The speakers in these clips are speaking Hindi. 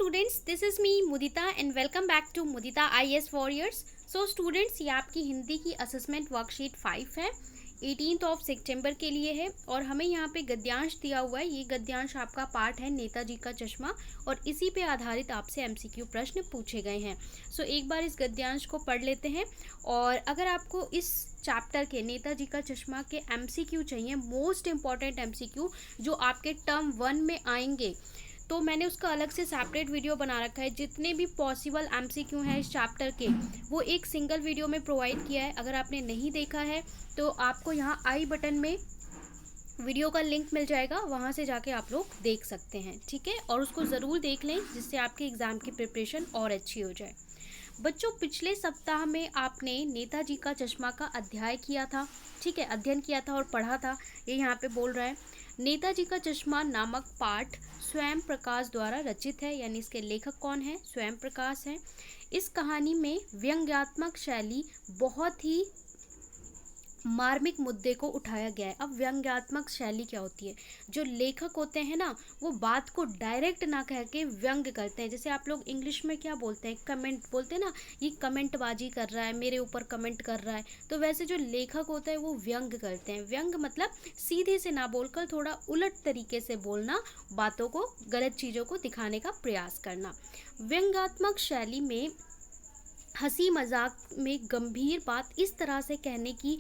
students, this is me Mudita and welcome back to Mudita IS Warriors. So students, ये आपकी हिंदी की असेसमेंट वर्कशीट 5 है, 18th ऑफ सितंबर के लिए है और हमें यहाँ पे गद्यांश दिया हुआ है। ये गद्यांश आपका पार्ट है नेताजी का चश्मा और इसी पे आधारित आपसे एमसीक्यू प्रश्न पूछे गए हैं। सो एक बार इस गद्यांश को पढ़ लेते हैं और अगर आपको इस चैप्टर के नेताजी का चश्मा के एमसीक्यू चाहिए, मोस्ट इम्पॉर्टेंट एमसीक्यू जो आपके टर्म 1 में आएंगे, तो मैंने उसका अलग से सेपरेट वीडियो बना रखा है। जितने भी पॉसिबल एमसीक्यू हैं इस चैप्टर के, वो एक सिंगल वीडियो में प्रोवाइड किया है। अगर आपने नहीं देखा है तो आपको यहाँ आई बटन में वीडियो का लिंक मिल जाएगा, वहाँ से जाके आप लोग देख सकते हैं, ठीक है। और उसको ज़रूर देख लें जिससे आपके एग्ज़ाम की प्रिपरेशन और अच्छी हो जाए। बच्चों, पिछले सप्ताह में आपने नेताजी का चश्मा का अध्याय किया था, ठीक है, अध्ययन किया था और पढ़ा था। ये यहाँ पे बोल रहा है, नेताजी का चश्मा नामक पाठ स्वयं प्रकाश द्वारा रचित है, यानी इसके लेखक कौन है? स्वयं प्रकाश हैं। इस कहानी में व्यंग्यात्मक शैली बहुत ही मार्मिक मुद्दे को उठाया गया है। अब व्यंग्यात्मक शैली क्या होती है? जो लेखक होते हैं ना, वो बात को डायरेक्ट ना कह के व्यंग करते हैं। जैसे आप लोग इंग्लिश में क्या बोलते हैं? कमेंट बोलते हैं ना, ये कमेंटबाजी कर रहा है, मेरे ऊपर कमेंट कर रहा है। तो वैसे जो लेखक होता है वो व्यंग करते हैं। व्यंग मतलब सीधे से ना बोलकर थोड़ा उलट तरीके से बोलना, बातों को, गलत चीज़ों को दिखाने का प्रयास करना। व्यंग्यात्मक शैली में हंसी मजाक में गंभीर बात इस तरह से कहने की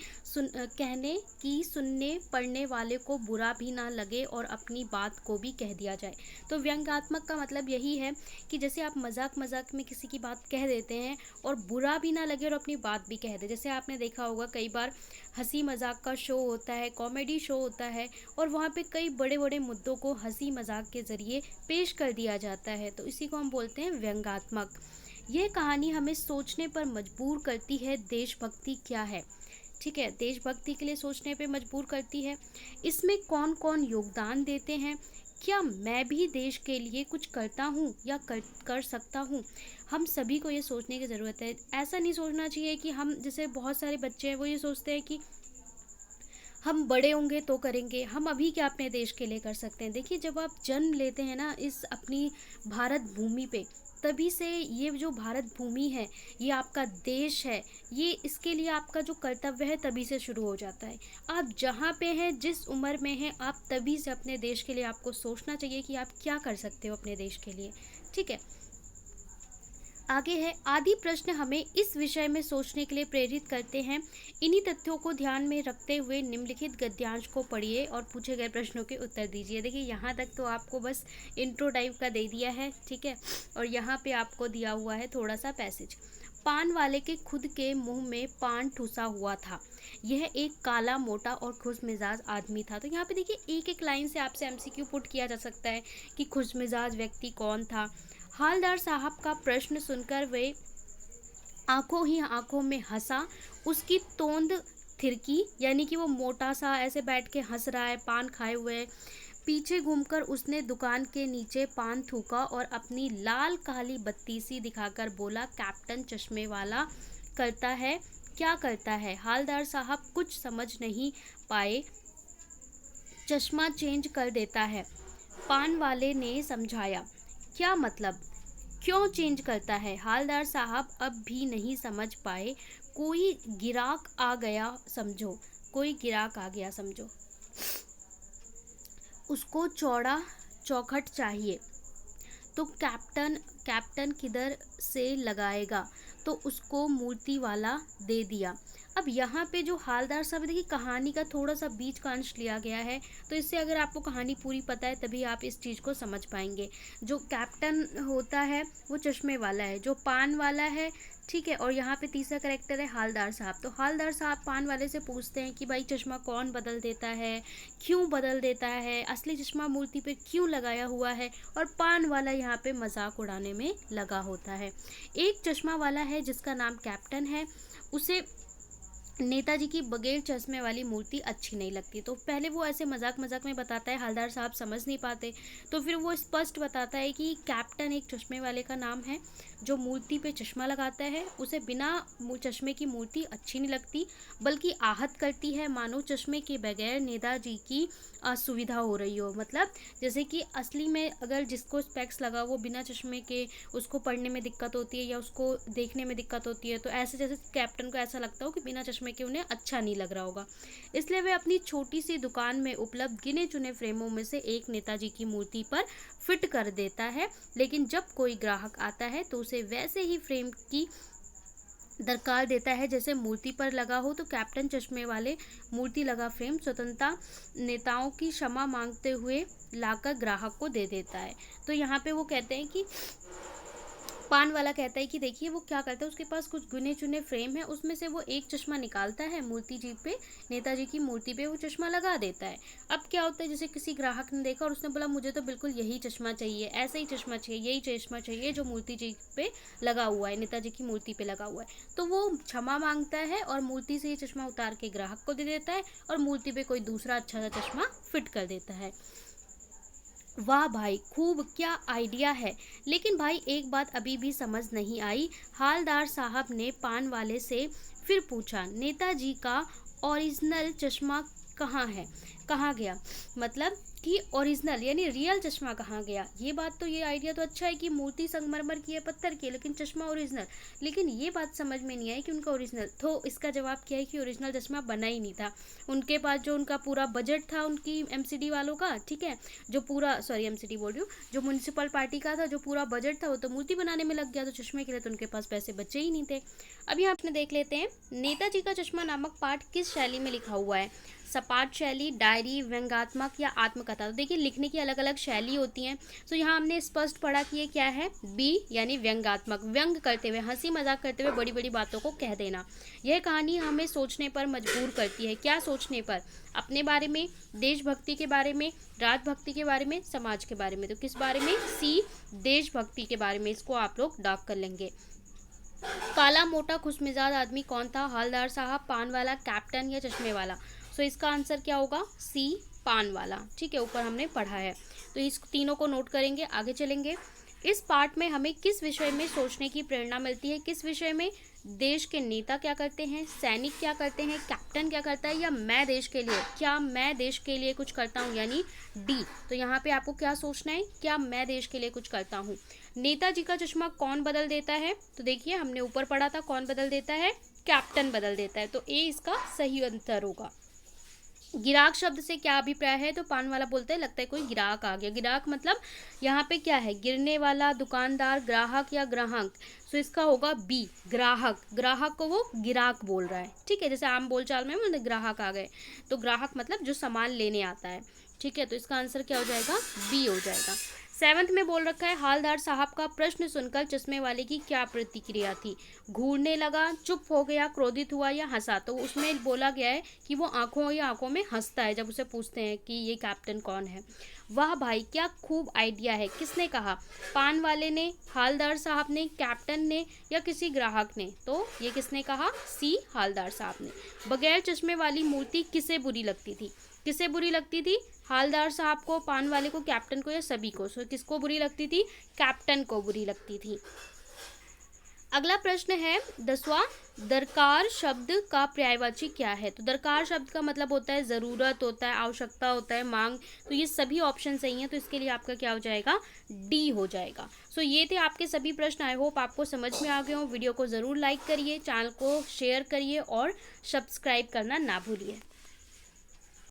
सुनने पढ़ने वाले को बुरा भी ना लगे और अपनी बात को भी कह दिया जाए। तो व्यंग्यात्मक का मतलब यही है कि जैसे आप मजाक में किसी की बात कह देते हैं और बुरा भी ना लगे और अपनी बात भी कह दे। जैसे आपने देखा होगा कई बार हंसी मजाक का शो होता है, कॉमेडी शो होता है और वहाँ पे कई बड़े बड़े मुद्दों को हंसी मजाक के ज़रिए पेश कर दिया जाता है, तो इसी को हम बोलते हैं व्यंग्यात्मक। यह कहानी हमें सोचने पर मजबूर करती है, देशभक्ति क्या है, ठीक है, देशभक्ति के लिए सोचने पे मजबूर करती है। इसमें कौन कौन योगदान देते हैं? क्या मैं भी देश के लिए कुछ करता हूँ या कर सकता हूँ? हम सभी को ये सोचने की ज़रूरत है। ऐसा नहीं सोचना चाहिए कि हम, जैसे बहुत सारे बच्चे हैं वो ये सोचते हैं कि हम बड़े होंगे तो करेंगे, हम अभी क्या अपने देश के लिए कर सकते हैं। देखिए, जब आप जन्म लेते हैं ना इस अपनी भारत भूमि पे, तभी से ये जो भारत भूमि है, ये आपका देश है, ये इसके लिए आपका जो कर्तव्य है तभी से शुरू हो जाता है। आप जहाँ पे हैं, जिस उम्र में हैं, आप तभी से अपने देश के लिए आपको सोचना चाहिए कि आप क्या कर सकते हो अपने देश के लिए, ठीक है। आगे है, आदि प्रश्न हमें इस विषय में सोचने के लिए प्रेरित करते हैं। इन्हीं तथ्यों को ध्यान में रखते हुए निम्नलिखित गद्यांश को पढ़िए और पूछे गए प्रश्नों के उत्तर दीजिए। देखिए, यहाँ तक तो आपको बस इंट्रो टाइप का दे दिया है, ठीक है, और यहाँ पे आपको दिया हुआ है थोड़ा सा पैसेज। पान वाले के खुद के मुंह में पान ठुसा हुआ था। यह एक काला, मोटा और खुश मिजाज आदमी था। तो यहाँ पे देखिए, एक एक लाइन से आपसे एमसीक्यू पुट किया जा सकता है कि खुश मिजाज व्यक्ति कौन था। हालदार साहब का प्रश्न सुनकर वे आंखों ही आंखों में हंसा। उसकी तोंद थिरकी, यानी कि वो मोटा सा ऐसे बैठ के हंस रहा है, पान खाए हुए। पीछे घूमकर उसने दुकान के नीचे पान थूका और अपनी लाल काली बत्ती सी दिखाकर बोला, कैप्टन चश्मे वाला करता है, क्या करता है? हालदार साहब कुछ समझ नहीं पाए। चश्मा चेंज कर देता है। पान वाले ने समझाया। क्या मतलब? क्यों चेंज करता है? हालदार साहब अब भी नहीं समझ पाए। कोई गिराक आ गया समझो, कोई गिराक आ गया समझो। उसको चौड़ा चौखट चाहिए। तो कैप्टन किधर से लगाएगा? तो उसको मूर्ति वाला दे दिया। अब यहाँ पे जो हालदार साहब, देखिए कहानी का थोड़ा सा बीच का अंश लिया गया है, तो इससे अगर आपको कहानी पूरी पता है तभी आप इस चीज़ को समझ पाएंगे। जो कैप्टन होता है वो चश्मे वाला है, जो पान वाला है, ठीक है, और यहाँ पे तीसरा करेक्टर है हालदार साहब। तो हालदार साहब पान वाले से पूछते हैं कि भाई चश्मा कौन बदल देता है, क्यों बदल देता है, असली चश्मा मूर्ति पे क्यों लगाया हुआ है, और पान वाला यहाँ पे मजाक उड़ाने में लगा होता है। एक चश्मा वाला है जिसका नाम कैप्टन है, उसे नेताजी की बगैर चश्मे वाली मूर्ति अच्छी नहीं लगती। तो पहले वो ऐसे मजाक मजाक में बताता है, हवलदार साहब समझ नहीं पाते, तो फिर वो स्पष्ट बताता है कि कैप्टन एक चश्मे वाले का नाम है, जो मूर्ति पे चश्मा लगाता है उसे बिना चश्मे की मूर्ति अच्छी नहीं लगती, बल्कि आहत करती है, मानो चश्मे के बगैर नेताजी की असुविधा हो रही हो। मतलब जैसे कि असली में अगर जिसको स्पेक्स लगा वो बिना चश्मे के उसको पढ़ने में दिक्कत होती है या उसको देखने में दिक्कत होती है, तो ऐसे जैसे कैप्टन को ऐसा लगता हो कि बिना चश्मे के उन्हें अच्छा नहीं लग रहा होगा। इसलिए वे अपनी छोटी सी दुकान में उपलब्ध गिने चुने फ्रेमों में से एक नेताजी की मूर्ति पर फिट कर देता है, लेकिन जब कोई ग्राहक आता है तो उसे वैसे ही फ्रेम की दरकार देता है जैसे मूर्ति पर लगा हो। तो कैप्टन चश्मे वाले मूर्ति लगा फ्रेम स्वतंत्रता नेताओं की क्षमा मांगते हुए लाकर ग्राहक को दे देता है। तो यहाँ पे वो कहते हैं कि पान वाला कहता है कि देखिए वो क्या करता है, उसके पास कुछ गिने चुने फ्रेम है, उसमें से वो एक चश्मा निकालता है, मूर्ति जी पे, नेताजी की मूर्ति पे वो चश्मा लगा देता है। अब क्या होता है, जैसे किसी ग्राहक ने देखा और उसने बोला मुझे तो बिल्कुल यही चश्मा चाहिए, ऐसा ही चश्मा चाहिए, यही चश्मा चाहिए जो मूर्ति जी पे लगा हुआ है, नेताजी की मूर्ति पे लगा हुआ है। तो वो क्षमा मांगता है और मूर्ति से ये चश्मा उतार के ग्राहक को दे देता है और मूर्ति पे कोई दूसरा अच्छा सा चश्मा फिट कर देता है। वाह भाई, खूब, क्या आइडिया है। लेकिन भाई एक बात अभी भी समझ नहीं आई। हालदार साहब ने पान वाले से फिर पूछा, नेताजी का ओरिजिनल चश्मा कहाँ है, कहाँ गया? मतलब कि ओरिजिनल यानी रियल चश्मा कहाँ गया? ये बात तो, ये आइडिया तो अच्छा है कि मूर्ति संगमरमर की है, पत्थर की है, लेकिन चश्मा ओरिजिनल। लेकिन ये बात समझ में नहीं आई कि उनका ओरिजिनल, तो इसका जवाब क्या है कि ओरिजिनल चश्मा बना ही नहीं था। उनके पास जो उनका पूरा बजट था, उनकी एमसीडी वालों का, ठीक है, जो पूरा, सॉरी एमसीडी बोल रही हूँ, जो म्यूनिसिपल पार्टी का था, जो पूरा बजट था वो तो मूर्ति बनाने में लग गया, तो चश्मे के लिए तो उनके पास पैसे बचे ही नहीं थे। अभी यहाँ अपने देख लेते हैं नेताजी का चश्मा नामक पाठ किस शैली में लिखा हुआ है। सपाट शैली, डायरी, व्यंग्यात्मक या आत्मकथा। तो देखिए लिखने की अलग अलग शैली होती हैं। तो यहाँ हमने स्पष्ट पढ़ा कि ये क्या है, बी यानी व्यंग्यात्मक, व्यंग करते हुए, हंसी मजाक करते हुए बड़ी बड़ी बातों को कह देना। यह कहानी हमें सोचने पर मजबूर करती है। क्या सोचने पर? अपने बारे में, देशभक्ति के बारे में, राजभक्ति के बारे में, समाज के बारे में। तो किस बारे में? सी, देशभक्ति के बारे में। इसको आप लोग डाक कर लेंगे। काला मोटा खुशमिजाज आदमी कौन था? हवलदार साहब, पान वाला, कैप्टन या चश्मे वाला? तो इसका आंसर क्या होगा? सी, पान वाला। ठीक है, ऊपर हमने पढ़ा है, तो इस तीनों को नोट करेंगे, आगे चलेंगे। इस पार्ट में हमें किस विषय में सोचने की प्रेरणा मिलती है? किस विषय में? देश के नेता क्या करते हैं, सैनिक क्या करते हैं, कैप्टन क्या करता है, या मैं देश के लिए, क्या मैं देश के लिए कुछ करता हूँ, यानी डी। तो यहाँ पे आपको क्या सोचना है? क्या मैं देश के लिए कुछ करता हूँ। नेताजी का चश्मा कौन बदल देता है? तो देखिए हमने ऊपर पढ़ा था, कौन बदल देता है? कैप्टन बदल देता है। तो ए इसका सही उत्तर होगा। गिराक शब्द से क्या अभिप्राय है? तो पान वाला बोलते हैं लगता है कोई गिराक आ गया। गिराक मतलब यहाँ पे क्या है? गिरने वाला, दुकानदार, ग्राहक या ग्राहक। तो इसका होगा बी, ग्राहक। ग्राहक को वो गिराक बोल रहा है, ठीक है, जैसे आम बोलचाल में मतलब ग्राहक आ गए, तो ग्राहक मतलब जो सामान लेने आता है, ठीक है। तो इसका आंसर क्या हो जाएगा? बी हो जाएगा। 7th में बोल रखा है, हालदार साहब का प्रश्न सुनकर चश्मे वाले की क्या प्रतिक्रिया थी? घूरने लगा, चुप हो गया, क्रोधित हुआ या हंसा? तो उसमें बोला गया है कि वो आंखों में हंसता है जब उसे पूछते हैं कि ये कैप्टन कौन है। वाह भाई, क्या खूब आइडिया है। किसने कहा? पान वाले ने, हालदार साहब ने, कैप्टन ने या किसी ग्राहक ने? तो ये किसने कहा? सी, हालदार साहब ने। बगैर चश्मे वाली मूर्ति किसे बुरी लगती थी? किसे बुरी लगती थी? हालदार साहब को, पान वाले को, कैप्टन को या सभी को? सो किसको बुरी लगती थी? कैप्टन को बुरी लगती थी। अगला प्रश्न है 10वां, दरकार शब्द का पर्यायवाची क्या है? तो दरकार शब्द का मतलब होता है ज़रूरत, होता है आवश्यकता, होता है मांग। तो ये सभी ऑप्शन सही हैं, तो इसके लिए आपका क्या हो जाएगा? डी हो जाएगा। सो ये थे आपके सभी प्रश्न। आई होप आपको समझ में आ गए हो। वीडियो को ज़रूर लाइक करिए, चैनल को शेयर करिए और सब्सक्राइब करना ना भूलिए।